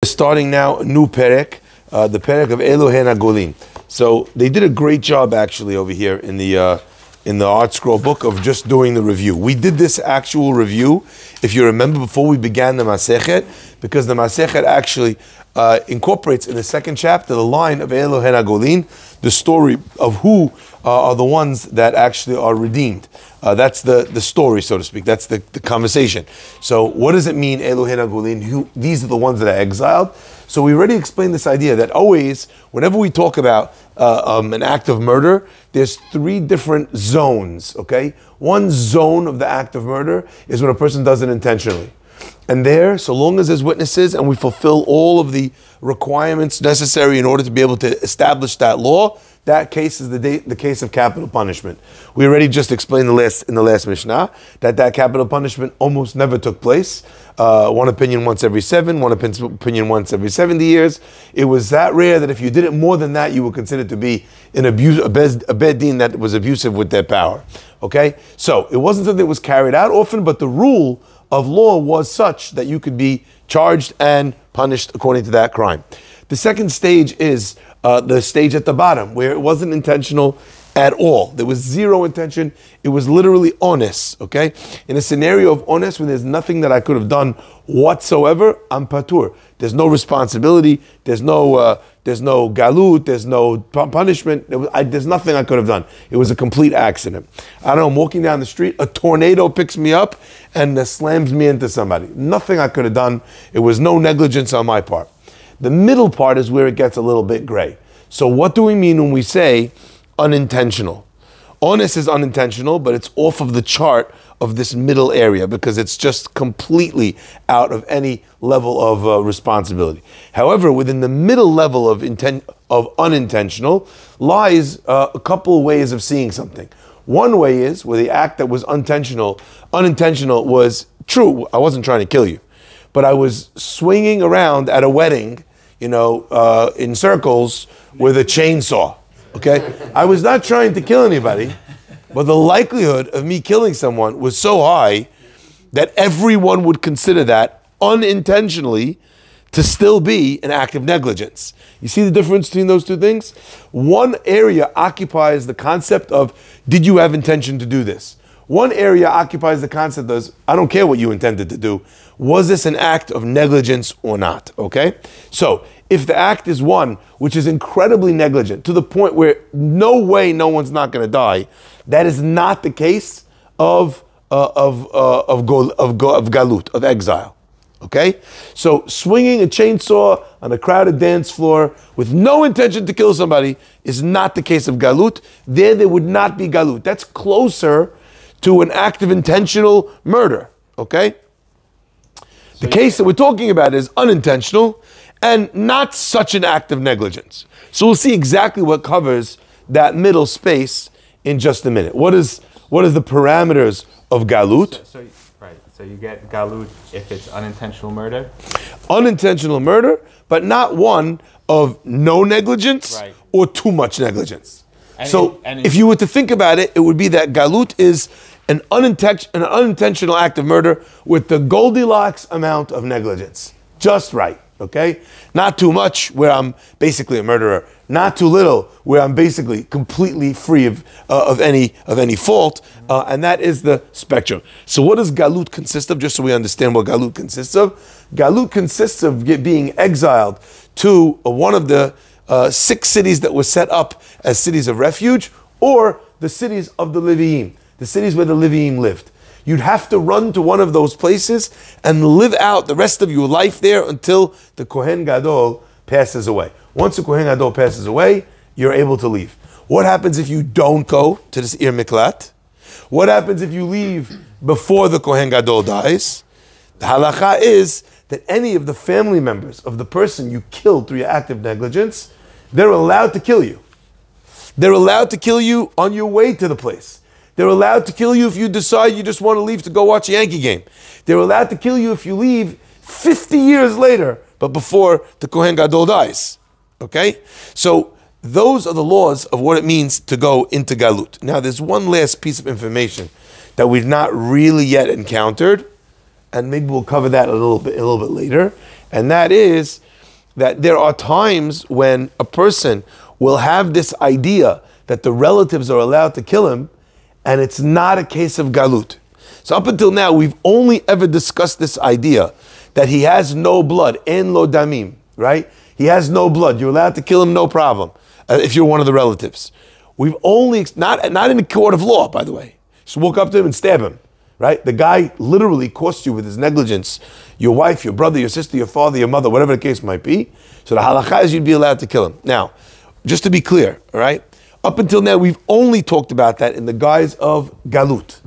Starting now a new perek, the perek of Elohei Nagolin. So they did a great job actually over here in the Art Scroll book of just doing the review. We did this actual review, if you remember, before we began the Masechet, because the Masechet actually incorporates in the second chapter the line of Elohei Nagolin, the story of who are the ones that actually are redeemed. That's the story, so to speak. That's the conversation. So what does it mean, Elohei Nagolin? These are the ones that are exiled. So we already explained this idea that always, whenever we talk about an act of murder, there's three different zones, okay? One zone of the act of murder is when a person does it intentionally. And there, so long as there's witnesses and we fulfill all of the requirements necessary in order to be able to establish that law, that case is the case of capital punishment. We already just explained in the last Mishnah that capital punishment almost never took place. One opinion once every 7, one opinion once every 70 years. It was that rare that if you did it more than that, you were considered to be a bed din that was abusive with their power. Okay? So it wasn't something that was carried out often, but the rule of law was such that you could be charged and punished according to that crime. The second stage is the stage at the bottom, where it wasn't intentional at all. There was zero intention. It was literally honest, okay? In a scenario of honest, when there's nothing that I could have done whatsoever, I'm patur. There's no responsibility. There's no galut. There's no punishment. There's nothing I could have done. It was a complete accident. I don't know, I'm walking down the street, a tornado picks me up and slams me into somebody. Nothing I could have done. It was no negligence on my part. The middle part is where it gets a little bit gray. So what do we mean when we say unintentional? Honest is unintentional, but it's off of the chart of this middle area because it's just completely out of any level of responsibility. However, within the middle level of unintentional lies a couple of ways of seeing something. One way is where the act that was unintentional was true. I wasn't trying to kill you, but I was swinging around at a wedding, in circles with a chainsaw, okay? I was not trying to kill anybody, but the likelihood of me killing someone was so high that everyone would consider that unintentionally to still be an act of negligence. You see the difference between those two things? One area occupies the concept of, did you have intention to do this? One area occupies the concept of, I don't care what you intended to do. Was this an act of negligence or not? Okay? So, if the act is one which is incredibly negligent to the point where no way no one's not going to die, that is not the case of galut, of exile. Okay? So, swinging a chainsaw on a crowded dance floor with no intention to kill somebody is not the case of galut. There would not be galut. That's closer to an act of intentional murder, okay? The case that we're talking about is unintentional and not such an act of negligence. So we'll see exactly what covers that middle space in just a minute. What is the parameters of galut? So you get galut if it's unintentional murder? Unintentional murder, but not one of no negligence or too much negligence. If you were to think about it, it would be that galut is an unintentional act of murder with the Goldilocks amount of negligence. Just right, okay? Not too much where I'm basically a murderer. Not too little where I'm basically completely free of any fault. And that is the spectrum. So what does galut consist of? Just so we understand what galut consists of. Galut consists of being exiled to one of the 6 cities that were set up as cities of refuge, or the cities of the Leviim, the cities where the Leviim lived. You'd have to run to one of those places and live out the rest of your life there until the Kohen Gadol passes away. Once the Kohen Gadol passes away, you're able to leave. What happens if you don't go to this Ir Miklat? What happens if you leave before the Kohen Gadol dies? The halacha is that any of the family members of the person you killed through your act of negligence, they're allowed to kill you. They're allowed to kill you on your way to the place. They're allowed to kill you if you decide you just want to leave to go watch a Yankee game. They're allowed to kill you if you leave 50 years later, but before the Kohen Gadol dies. Okay? So those are the laws of what it means to go into galut. Now there's one last piece of information that we've not really yet encountered, and maybe we'll cover that a little bit later, and that is that there are times when a person will have this idea that the relatives are allowed to kill him, and it's not a case of galut. So up until now, we've only ever discussed this idea that he has no blood, en lo damim, right? He has no blood. You're allowed to kill him, no problem, if you're one of the relatives. We've only, not in a court of law, by the way. Just walk up to him and stab him, right? The guy literally cost you with his negligence, your wife, your brother, your sister, your father, your mother, whatever the case might be. So the halakha is you'd be allowed to kill him. Now, just to be clear, all right? Up until now, we've only talked about that in the guise of galut.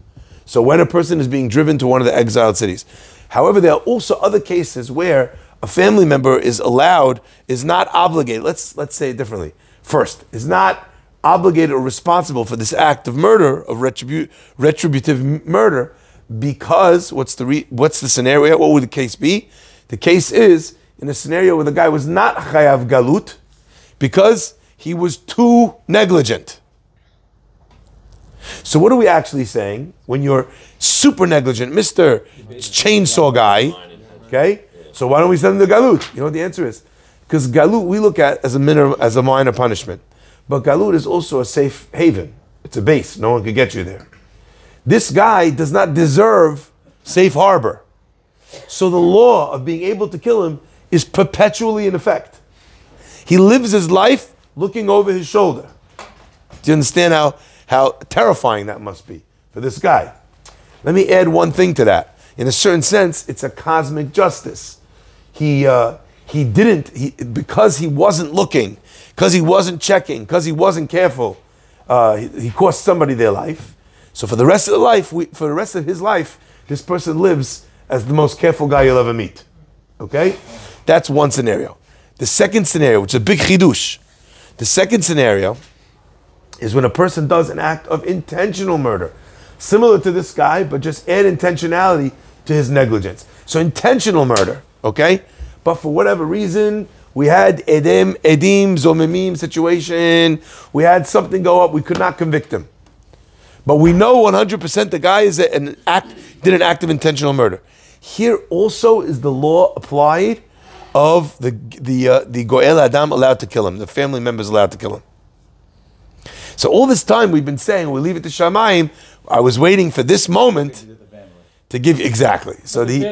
So when a person is being driven to one of the exiled cities. However, there are also other cases where a family member is allowed, is not obligated, let's say it differently. First, is not obligated or responsible for this act of murder, of retributive murder, because what's the scenario? What would the case be? The case is in a scenario where the guy was not chayav galut because he was too negligent. So what are we actually saying? When you're super negligent, Mr. Chainsaw guy, okay? So why don't we send him to galut? You know what the answer is? Because galut we look at as a minor punishment. But galut is also a safe haven. It's a base. No one could get you there. This guy does not deserve safe harbor. So the law of being able to kill him is perpetually in effect. He lives his life looking over his shoulder. Do you understand how terrifying that must be for this guy? Let me add one thing to that. In a certain sense, it's a cosmic justice. Because he wasn't looking, because he wasn't checking, because he wasn't careful, he cost somebody their life. So for the rest of his life, this person lives as the most careful guy you'll ever meet. Okay? That's one scenario. The second scenario, which is a big chidush, the second scenario is when a person does an act of intentional murder, similar to this guy, but just add intentionality to his negligence. So intentional murder, okay? But for whatever reason, we had edim, zomemim situation, we had something go up, we could not convict him. But we know 100% the guy did an act of intentional murder. Here also is the law applied of the goel adam allowed to kill him, the family members allowed to kill him. So all this time we've been saying, we leave it to Shamayim. I was waiting for this moment to give exactly. So he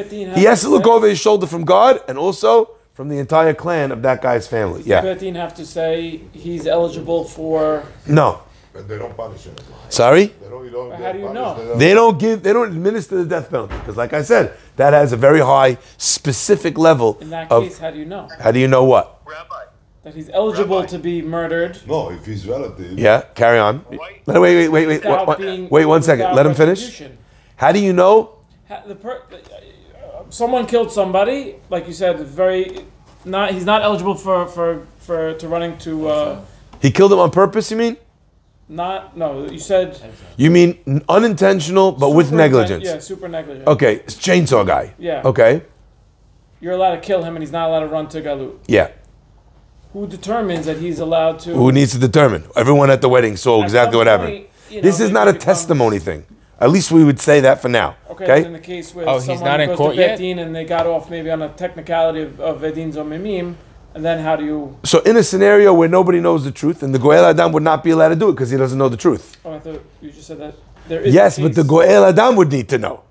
has to look over his shoulder from God and also from the entire clan of that guy's family. Yeah. Does 13 have to say he's eligible for? No. But they don't punish him. Sorry? How do you know? They don't administer the death penalty because, like I said, that has a very high specific level. In that case, how do you know? How do you know what? Rabbi. That he's eligible to be murdered. No, if he's relative. Yeah, carry on. Wait, 1 second. Let him finish. Retribution. How do you know? Someone killed somebody, like you said. He's not eligible to running to. He killed him on purpose. You mean? No. You said. You mean unintentional, but with negligence? Yeah, super negligent. Okay, it's chainsaw guy. Yeah. Okay. You're allowed to kill him, and he's not allowed to run to galut. Yeah. Who determines that he's allowed to? Who needs to determine? Everyone at the wedding saw exactly what happened. This is not a testimony thing. At least we would say that for now. Okay. In the case where he's not in court yet, and they got off maybe on a technicality of edin zomemim, and then how do you? So in a scenario where nobody knows the truth, and the goel adam would not be allowed to do it because he doesn't know the truth. Oh, I thought you just said that. There is yes, but the goel adam would need to know.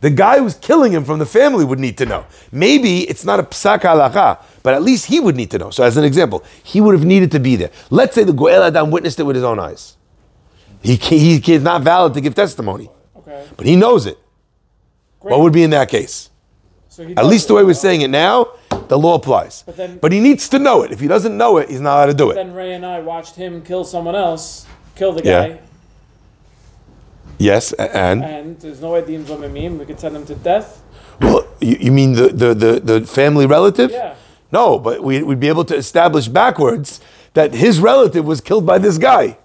The guy who's killing him from the family would need to know. Maybe it's not a psak halacha, but at least he would need to know. So as an example, he would have needed to be there. Let's say the goel adam witnessed it with his own eyes. He is not valid to give testimony. Okay. But he knows it. Great. What would be in that case? So at least the way we're saying it now, the law applies. But he needs to know it. If he doesn't know it, he's not allowed to do it. Then Ray and I watched him kill someone else, kill the guy. Yeah. Yes, and? And there's no edin zomemim. We could send him to death. Well, you mean the family relative? Yeah. No, but we'd be able to establish backwards that his relative was killed by this guy.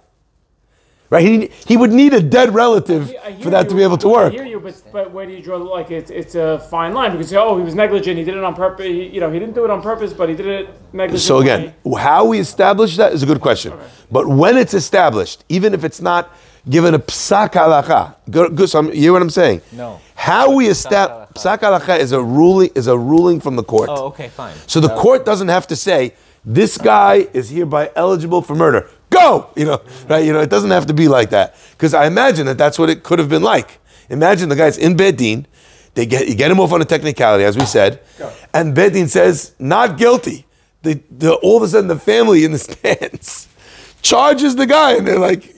right? He would need a dead relative I hear for that to be able to I work. hear you, but where do you draw? Like it's a fine line because he was negligent. He did it on purpose. He didn't do it on purpose, but he did it negligently. So again, how we establish that is a good question. Okay. But when it's established, even if it's not given a psak halacha, good. So you hear what I'm saying? No. How we establish psak halacha is a ruling from the court. Oh, okay, fine. So the court doesn't have to say this guy is hereby eligible for murder. Go, right? It doesn't have to be like that because I imagine that that's what it could have been like. Imagine the guy's in Beit Din, you get him off on a technicality, as we said, and Beit Din says not guilty. All of a sudden, the family in the stands charges the guy, and they're like,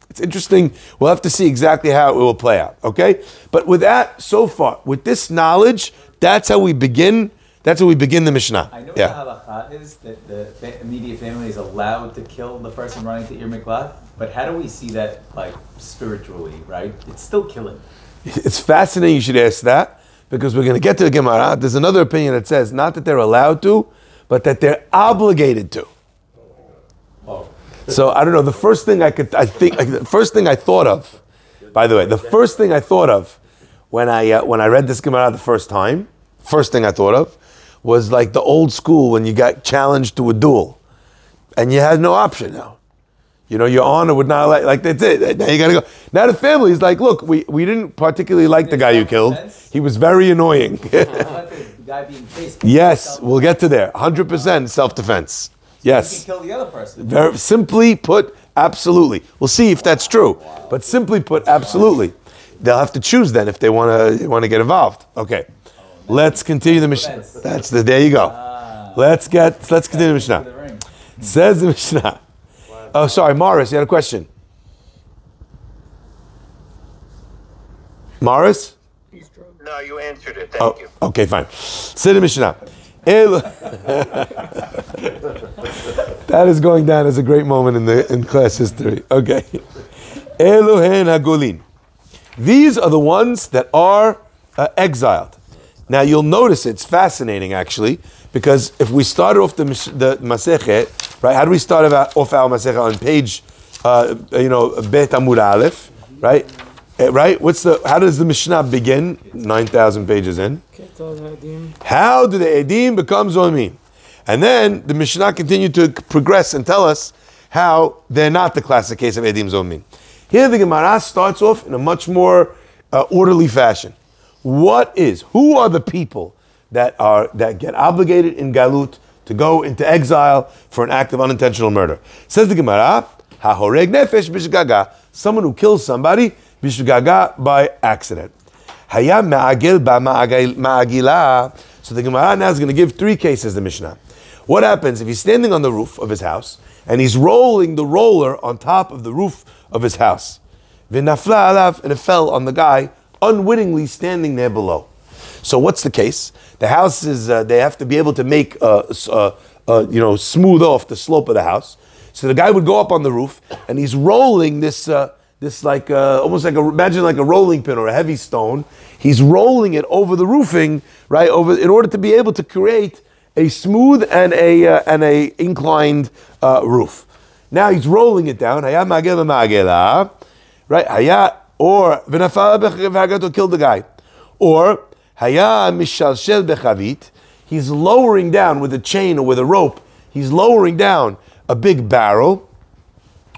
it's interesting. We'll have to see exactly how it will play out. Okay, but with that, so far, with this knowledge, that's how we begin. That's how we begin the Mishnah. I know the halacha is that the immediate family is allowed to kill the person running to Ir Miklat, but how do we see that, like, spiritually, right? It's still killing. It's fascinating you should ask that, because we're going to get to the Gemara. There's another opinion that says not that they're allowed to, but that they're obligated to. Oh. So I don't know. The first thing I thought of, by the way, the first thing I thought of when I read this Gemara the first time, first thing I thought of was like the old school when you got challenged to a duel, and you had no option now. Your honor would not like that's it. Now you got to go. Now the family is like, look, we didn't particularly like the guy you killed. He was very annoying. The guy being chased. Yes, we'll get to there. 100% self-defense. Yes. You can kill the other person. Very simply put, absolutely. We'll see if that's true. But simply put, absolutely. They'll have to choose then if they want to get involved. Okay. Let's continue the Mishnah. There you go. Let's continue the Mishnah. Says the Mishnah. Oh, sorry, Morris, you had a question. Morris? No, you answered it. Thank you. Okay, fine. Say the Mishnah. That is going down as a great moment in class history. Okay. Elohen Hagolin. These are the ones that are exiled. Now you'll notice it's fascinating actually, because if we started off the Masechet, right? How do we start off our Masechet on page, Bet Amud Aleph, right? Right? How does the Mishnah begin? 9,000 pages in. How do the Edim become Zomim? And then the Mishnah continued to progress and tell us how they're not the classic case of Edim Zomim. Here the Gemara starts off in a much more orderly fashion. Who are the people that get obligated in Galut to go into exile for an act of unintentional murder? Says the Gemara, HaHoreg Nefesh Bishgaga, someone who kills somebody Bishgaga by accident. Haya Ma'agil Ba Ma'agila. So the Gemara now is going to give three cases, the Mishnah. What happens if he's standing on the roof of his house and he's rolling the roller on top of the roof of his house? V'nafla alav, and it fell on the guy unwittingly standing there below. So what's the case? The house is, they have to be able to make, smooth off the slope of the house. So the guy would go up on the roof and he's rolling this like, almost like imagine like a rolling pin or a heavy stone. He's rolling it over the roofing, right, in order to be able to create a smooth and a inclined roof. Now he's rolling it down. Right? Or v'nafal killed the guy. Or haya mishalshel bechavit. He's lowering down with a chain or with a rope. He's lowering down a big barrel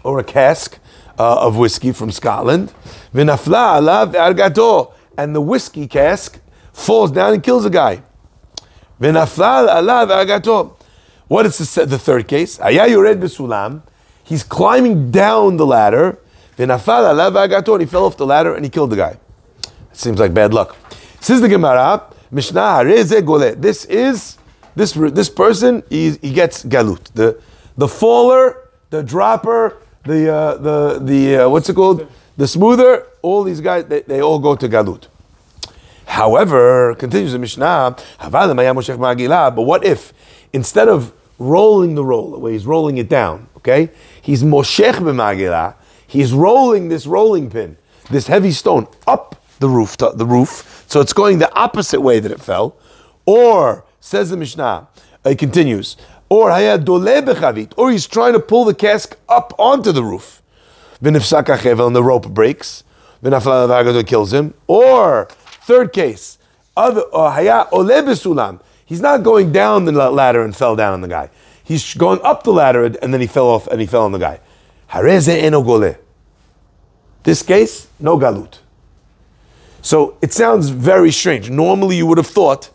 or a cask of whiskey from Scotland. V'nafla alav ve'argato, and the whiskey cask falls down and kills a guy. V'nafla alav ve'argato. What is the third case? Haya yored besulam. He's climbing down the ladder. And he fell off the ladder and he killed the guy. It seems like bad luck. Says the Gemara, Mishnah, this person, he gets galut. The faller, the dropper, the what's it called? The smoother, all these guys, they all go to galut. However, continues the Mishnah, but what if, instead of rolling the roller, where he's rolling it down, okay, he's moshech b'magilah, he's rolling this rolling pin, this heavy stone, up the roof, so it's going the opposite way that it fell. Or, says the Mishnah, it continues, or he's trying to pull the cask up onto the roof. v'nifsak hachevel, and the rope breaks, v'nafal alav hagadol, kills him. Or third case, haya ole besulam. He's not going down the ladder and fell down on the guy. He's going up the ladder and then he fell off and he fell on the guy. Hareze eno gole. This case, no galut. So it sounds very strange. Normally you would have thought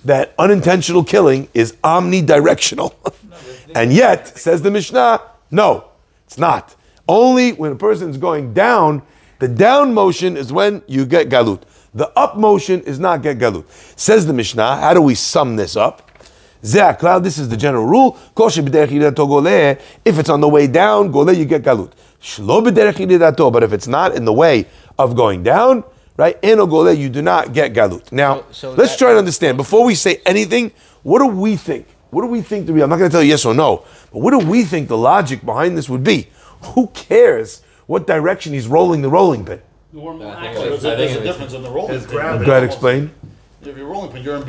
that unintentional killing is omnidirectional. And yet, says the Mishnah, no, it's not. Only when a person's going down, the down motion is when you get galut. The up motion is not get galut. Says the Mishnah, how do we sum this up? Ze'aklal, this is the general rule. If it's on the way down, gole, you get galut. But if it's not in the way of going down, right, eno gole, you do not get galut. Now, let's try to understand. Before we say anything, what do we think? What do we think to be? I'm not going to tell you yes or no, but what do we think the logic behind this would be? Who cares what direction he's rolling the rolling pin? There's a difference in the rolling pin. Go ahead, explain. If you're rolling pin, you're in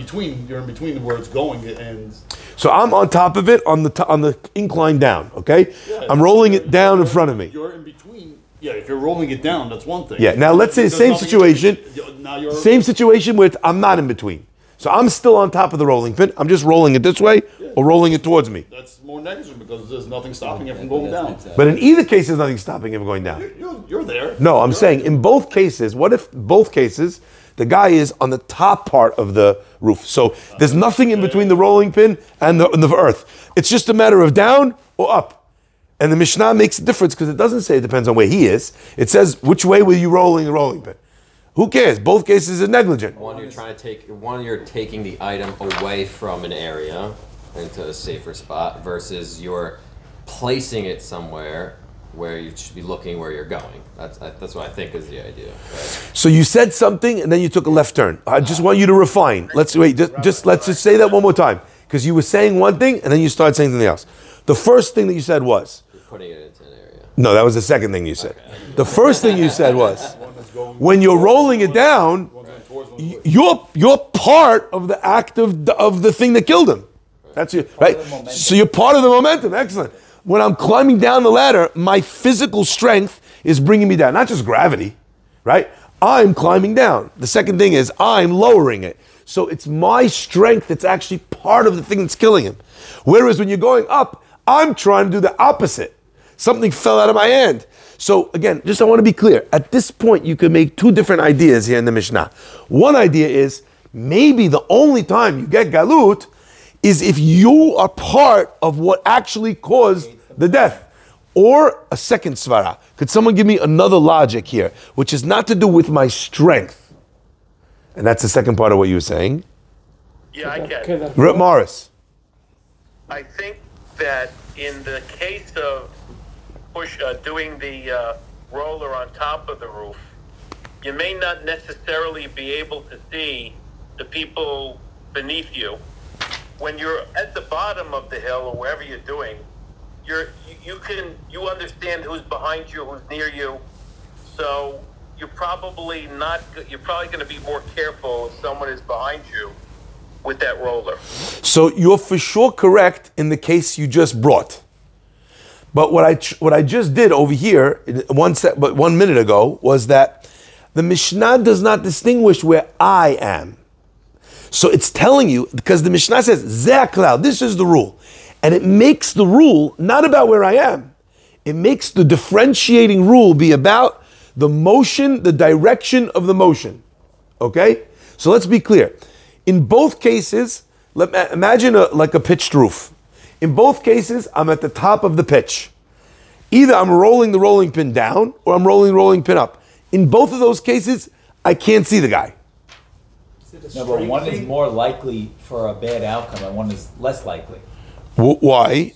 between where it's going and. So I'm on top of it on the incline down. Okay, Yeah, I'm rolling it down in front of me. You're in between. Yeah, if you're rolling it down, that's one thing. Yeah. Now let's say the same situation. Same situation where I'm not in between. So I'm still on top of the rolling pin. I'm just rolling it this way or rolling it towards me. That's more negligent because there's nothing stopping it from going down. But in either case, there's nothing stopping him going down. You're there. No, I'm saying in both cases, what if both cases the guy is on the top part of the roof? So there's nothing in between the rolling pin and the earth. It's just a matter of down or up. And the Mishnah makes a difference because it doesn't say it depends on where he is. It says which way were you rolling the rolling pin. Who cares? Both cases are negligent. One, you're taking the item away from an area into a safer spot versus you're placing it somewhere where you should be looking where you're going. That's what I think is the idea. Right? So you said something and then you took a left turn. I just want you to refine. Let's just say that one more time because you were saying one thing and then you started saying something else. The first thing that you said was You're putting it into an area. no. That was the second thing you said. Okay. The first thing you said was when you're rolling it down, you're part of the act of the thing that killed him. That's you, right? So you're part of the momentum. Excellent. When I'm climbing down the ladder, my physical strength is bringing me down, not just gravity, right? I'm climbing down. The second thing is I'm lowering it. So it's my strength that's actually part of the thing that's killing him. Whereas when you're going up, I'm trying to do the opposite. Something fell out of my hand. So again, I want to be clear. At this point, you could make two different ideas here in the Mishnah. One idea is maybe the only time you get galut is if you are part of what actually caused the death. Or a second svara. Could someone give me another logic here, which is not to do with my strength? And that's the second part of what you were saying. Yeah, I get it. Rip Morris. I think that in the case of doing the roller on top of the roof, you may not necessarily be able to see the people beneath you. When you're at the bottom of the hill or wherever you're doing, you understand who's behind you, who's near you. So you're probably going to be more careful if someone is behind you with that roller. So you're for sure correct in the case you just brought. But what I just did over here, 1 minute ago, was that the Mishnah does not distinguish where I am. So it's telling you, because the Mishnah says, Ze'aklal, this is the rule. And it makes the rule not about where I am. It makes the differentiating rule be about the motion, the direction of the motion. Okay? So let's be clear. In both cases, imagine like a pitched roof. In both cases, I'm at the top of the pitch. Either I'm rolling the rolling pin down or I'm rolling the rolling pin up. In both of those cases, I can't see the guy. No, but one is more likely for a bad outcome and one is less likely. Why?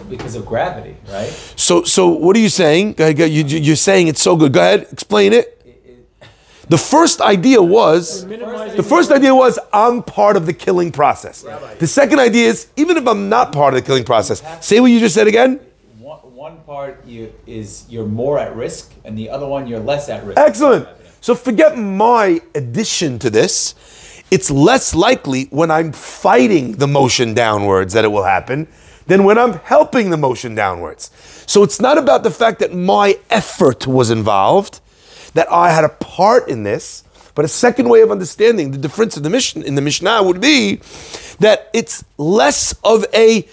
Because of gravity, right? So what are you saying? You're saying it's so good. Go ahead, explain it. The first idea was I'm part of the killing process. The second idea is even if I'm not part of the killing process, say what you just said again. One part you're more at risk, and the other one you're less at risk. Excellent. So forget my addition to this. It's less likely when I'm fighting the motion downwards that it will happen. than when I'm helping the motion downwards. So it's not about the fact that my effort was involved, that I had a part in this, but a second way of understanding the difference in the Mishnah would be that it's less of a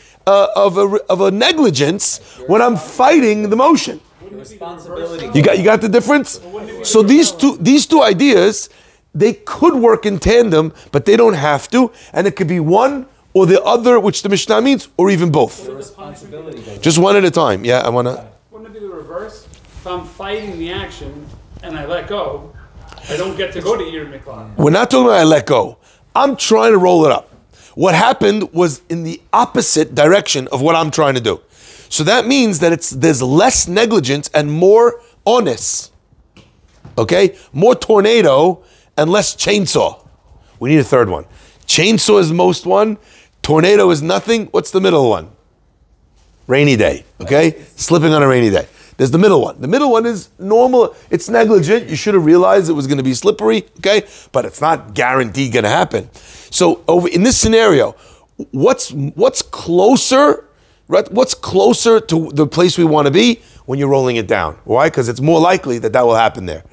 negligence when I'm fighting the motion. Responsibility. You got the difference? So these two ideas, they could work in tandem, but they don't have to, and it could be one or the other, which the Mishnah means, or even both. The responsibility goes Just one at a time. Yeah, I want to... Wouldn't it be the reverse? If I'm fighting the action and I let go, I don't get to go to Ir Miklat. We're not talking about I let go. I'm trying to roll it up. What happened was in the opposite direction of what I'm trying to do. So that means that there's less negligence and more onus. Okay? More tornado and less chainsaw. We need a third one. Chainsaw is most one. Tornado is nothing. What's the middle one? Rainy day. Okay? Slipping on a rainy day. There's the middle one. The middle one is normal. It's negligent. You should have realized it was going to be slippery. Okay? But it's not guaranteed going to happen. So over in this scenario, what's closer? Right? What's closer to the place we want to be when you're rolling it down? Why? Because it's more likely that will happen there.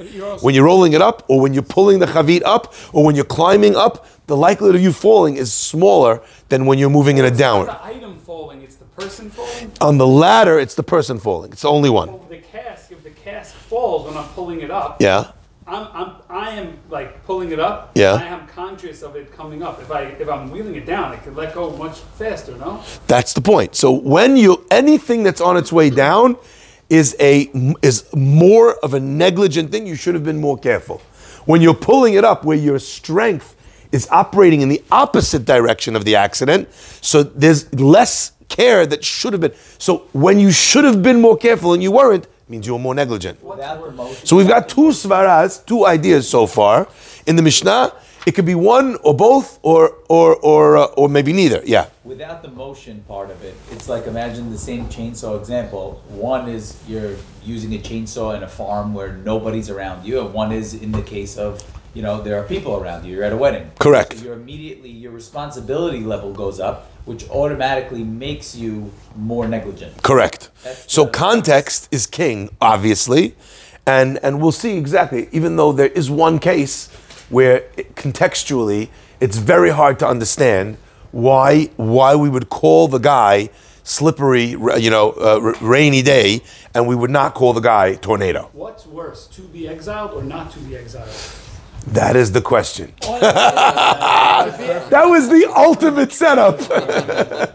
When you're rolling it up, or when you're pulling the chavit up, or when you're climbing up, the likelihood of you falling is smaller than when you're moving in a downward. It's not the item falling, it's the person falling. On the ladder, it's the person falling. It's the only one. Well, if the cask falls when I'm pulling it up, Yeah. I am like pulling it up. Yeah. I am conscious of it coming up. If I'm wheeling it down, it could let go much faster. No. That's the point. So when anything that's on its way down is more of a negligent thing, you should have been more careful. When you're pulling it up, where your strength is operating in the opposite direction of the accident, so there's less care that should have been. So when you should have been more careful and you weren't, means you were more negligent. So we've got two svaras, two ideas so far in the Mishnah. It could be one or both, or maybe neither. Yeah. Without the motion part of it, it's like, imagine the same chainsaw example. One is you're using a chainsaw in a farm where nobody's around you, and one is in the case of, there are people around you. You're at a wedding. Correct. So your responsibility level goes up, which automatically makes you more negligent. Correct. So context is king, obviously, and we'll see exactly. Even though there is one case where contextually it's very hard to understand why we would call the guy slippery, rainy day, and we would not call the guy tornado. What's worse, to be exiled or not to be exiled? That is the question. That was the ultimate setup.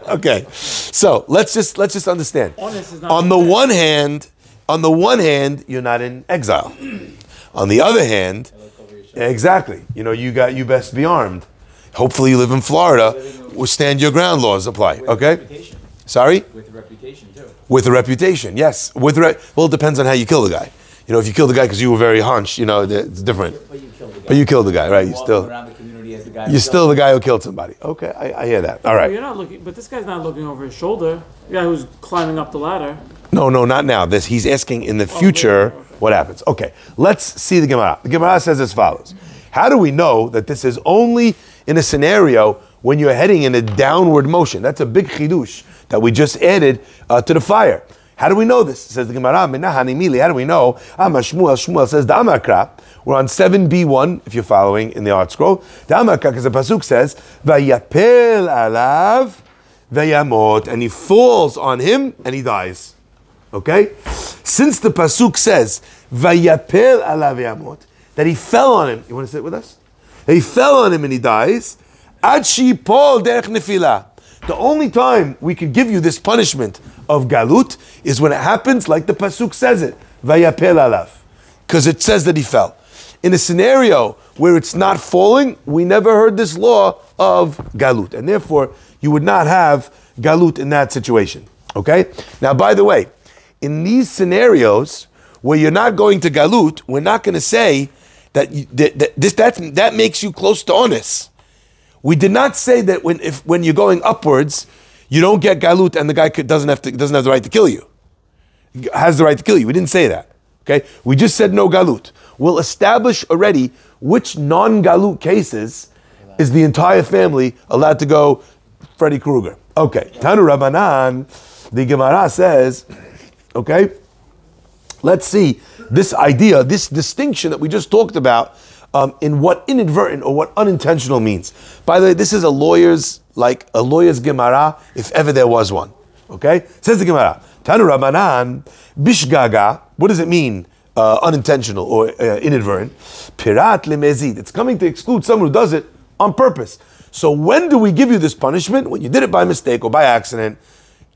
Okay, so let's just understand. On the one hand, you're not in exile. On the other hand, exactly. You best be armed. Hopefully, you live in Florida. Stand your ground laws apply. Okay. Sorry. With a reputation too. With a reputation, yes. Well, it depends on how you kill the guy. If you kill the guy because you were very hunched, it's different. But you killed the guy, right? Around the community as the guy. You're still the guy who killed somebody. Okay, I hear that. All right. You're not looking, but this guy's not looking over his shoulder. The guy who's climbing up the ladder. No, not now. He's asking in the future what happens. Okay, let's see the Gemara. The Gemara says as follows. How do we know that this is only in a scenario when you're heading in a downward motion? That's a big chidush that we just added to the fire. How do we know this? Says the Gemara, how do we know? Shmuel says, the Amakra. We're on 7b1, if you're following in the art scroll. The Amakra, because the Pasuk says, Vayapel alav vayamot, and he falls on him and he dies. Okay? Since the Pasuk says, Vayapel alav vayamot, that he fell on him. You want to sit with us? He fell on him and he dies. Ad shipol derech nefila. The only time we could give you this punishment of galut is when it happens like the Pasuk says it, Vayapel alav, because it says that he fell. In a scenario where it's not falling, we never heard this law of galut, and therefore you would not have galut in that situation. Okay? Now, by the way, in these scenarios where you're not going to galut, we're not going to say that that makes you close to onis. We did not say that when you're going upwards, you don't get galut and the guy doesn't have the right to kill you. He has the right to kill you. We didn't say that. Okay? We just said no galut. We'll establish already which non-galut cases is the entire family allowed to go Freddy Krueger. Okay, Tanu Rabbanan, the Gemara says, okay, let's see this idea, this distinction that we just talked about in what inadvertent or what unintentional means. By the way, this is a lawyer's Gemara, if ever there was one. Okay? Says the Gemara, Tanu Rabbanan, Bishgaga, what does it mean? Unintentional or inadvertent. Pirat lemezid. It's coming to exclude someone who does it on purpose. So when do we give you this punishment? When you did it by mistake or by accident,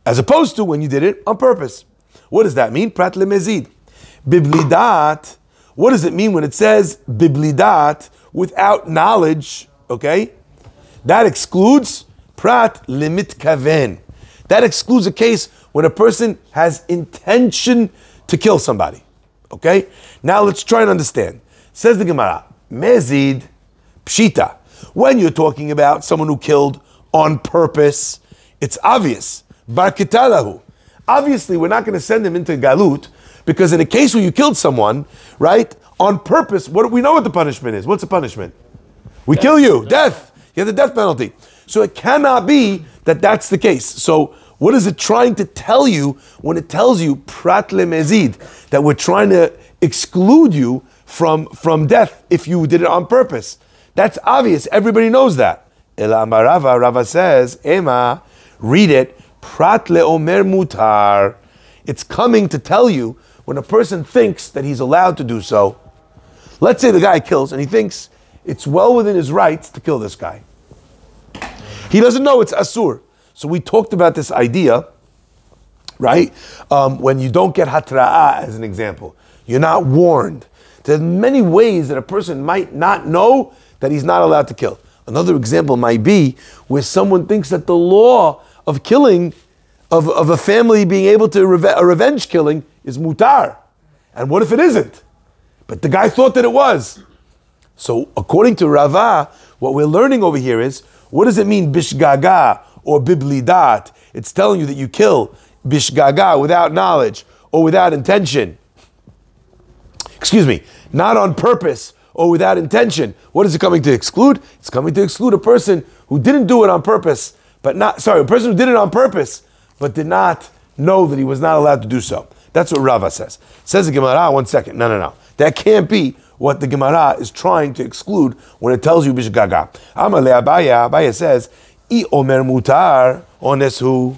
as opposed to when you did it on purpose. What does that mean? Prat lemezid. Biblidat. What does it mean when it says biblidat, without knowledge? Okay? That excludes prat limit kaven. That excludes a case when a person has intention to kill somebody. Okay? Now let's try and understand. Says the Gemara, mezid pshita. When you're talking about someone who killed on purpose, it's obvious. Barkitalahu. Obviously, we're not going to send him into galut, because in a case where you killed someone, right, on purpose, we know what the punishment is. What's the punishment? We kill you. Death. You have the death penalty. So it cannot be that that's the case. So what is it trying to tell you when it tells you prat lemezid, that we're trying to exclude you from death if you did it on purpose? That's obvious. Everybody knows that. Ela amar Rava, Rava says, Ema, read it, prat leomer mutar. It's coming to tell you when a person thinks that he's allowed to do so. Let's say the guy kills and he thinks it's well within his rights to kill this guy. He doesn't know it's asur. So we talked about this idea, right? When you don't get hatra'ah as an example. You're not warned. There's many ways that a person might not know that he's not allowed to kill. Another example might be where someone thinks that the law of killing, of a family being able to a revenge killing is mutar. And what if it isn't? But the guy thought that it was. So according to Rava, what we're learning over here is, what does it mean bishgaga or biblidat? It's telling you that you kill bishgaga without knowledge or without intention. Excuse me, not on purpose or without intention. What is it coming to exclude? It's coming to exclude a person who didn't do it on purpose, a person who did it on purpose, but did not know that he was not allowed to do so. That's what Rava says. Says the Gemara, one second. No. That can't be what the Gemara is trying to exclude when it tells you bishgaga. Amale Abaya says, I omer mutar onesu.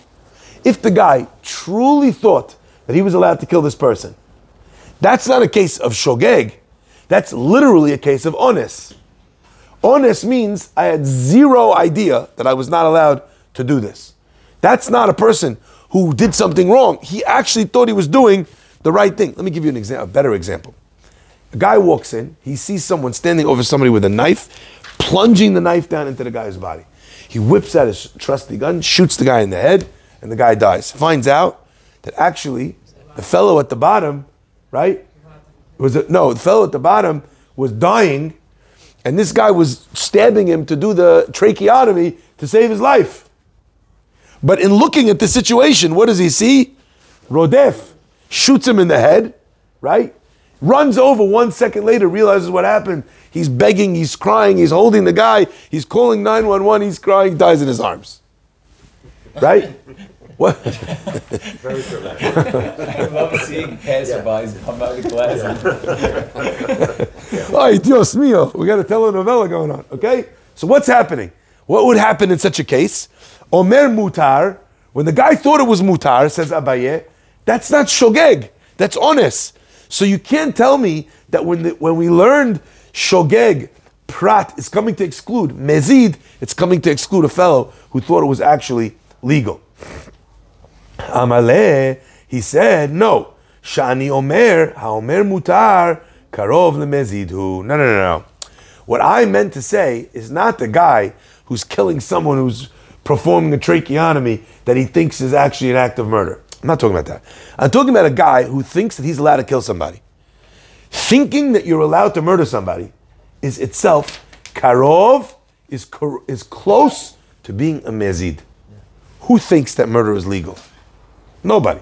If the guy truly thought that he was allowed to kill this person, that's not a case of shogeg. That's literally a case of ones. Ones means I had zero idea that I was not allowed to do this. That's not a person who did something wrong. He actually thought he was doing the right thing. Let me give you a better example. A guy walks in, he sees someone standing over somebody with a knife, plunging the knife down into the guy's body. He whips out his trusty gun, shoots the guy in the head, and the guy dies. Finds out that actually the fellow at the bottom, right? The fellow at the bottom was dying, and this guy was stabbing him to do the tracheotomy to save his life. But in looking at the situation, what does he see? Rodef shoots him in the head, right? Runs over 1 second later, realizes what happened. He's begging, he's crying, he's holding the guy, he's calling 911, he's crying, dies in his arms. Right? What? Very dramatic. I love seeing passerbys come out with glasses. Ay, Dios mío, we got a telenovela going on, okay? So what's happening? What would happen in such a case? Omer mutar, when the guy thought it was mutar, says Abaye, that's not shogeg, that's honest. So you can't tell me that when we learned shogeg, prat is coming to exclude, mezid, it's coming to exclude a fellow who thought it was actually legal. Amaleh, he said, no. Shani omer, haomer mutar, karov lemezidhu. No. What I meant to say is not the guy who's killing someone who's performing a tracheotomy that he thinks is actually an act of murder. I'm not talking about that. I'm talking about a guy who thinks that he's allowed to kill somebody. Thinking that you're allowed to murder somebody is itself, karov is close to being a mezid. Who thinks that murder is legal? Nobody.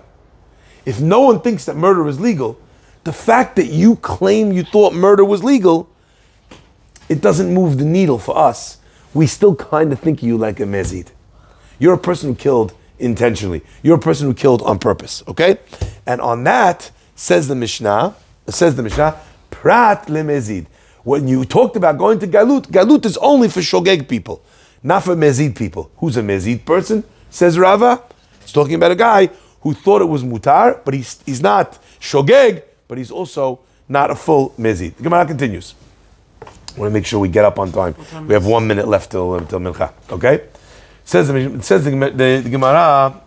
If no one thinks that murder is legal, the fact that you claim you thought murder was legal, it doesn't move the needle for us. We still kind of think of you like a mezid. You're a person who killed intentionally. You're a person who killed on purpose. Okay? And on that, says the Mishnah, Prat lemezid. When you talked about going to Galut is only for Shogeg people, not for Mezid people. Who's a Mezid person? Says Rava. It's talking about a guy who thought it was mutar, but he's not Shogeg, but he's also not a full Mezid. The Gemara continues. I want to make sure we get up on time. We have 1 minute left till Mincha. Okay? Says the Gemara,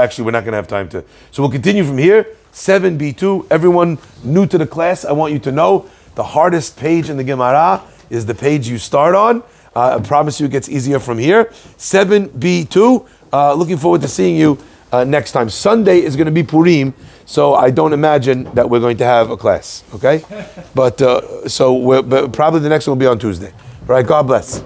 actually we're not going to have time to. So we'll continue from here. 7b2. Everyone new to the class, I want you to know the hardest page in the Gemara is the page you start on. I promise you it gets easier from here. 7b2. Looking forward to seeing you next time. Sunday is going to be Purim, so I don't imagine that we're going to have a class. Okay? But probably the next one will be on Tuesday. All right, God bless.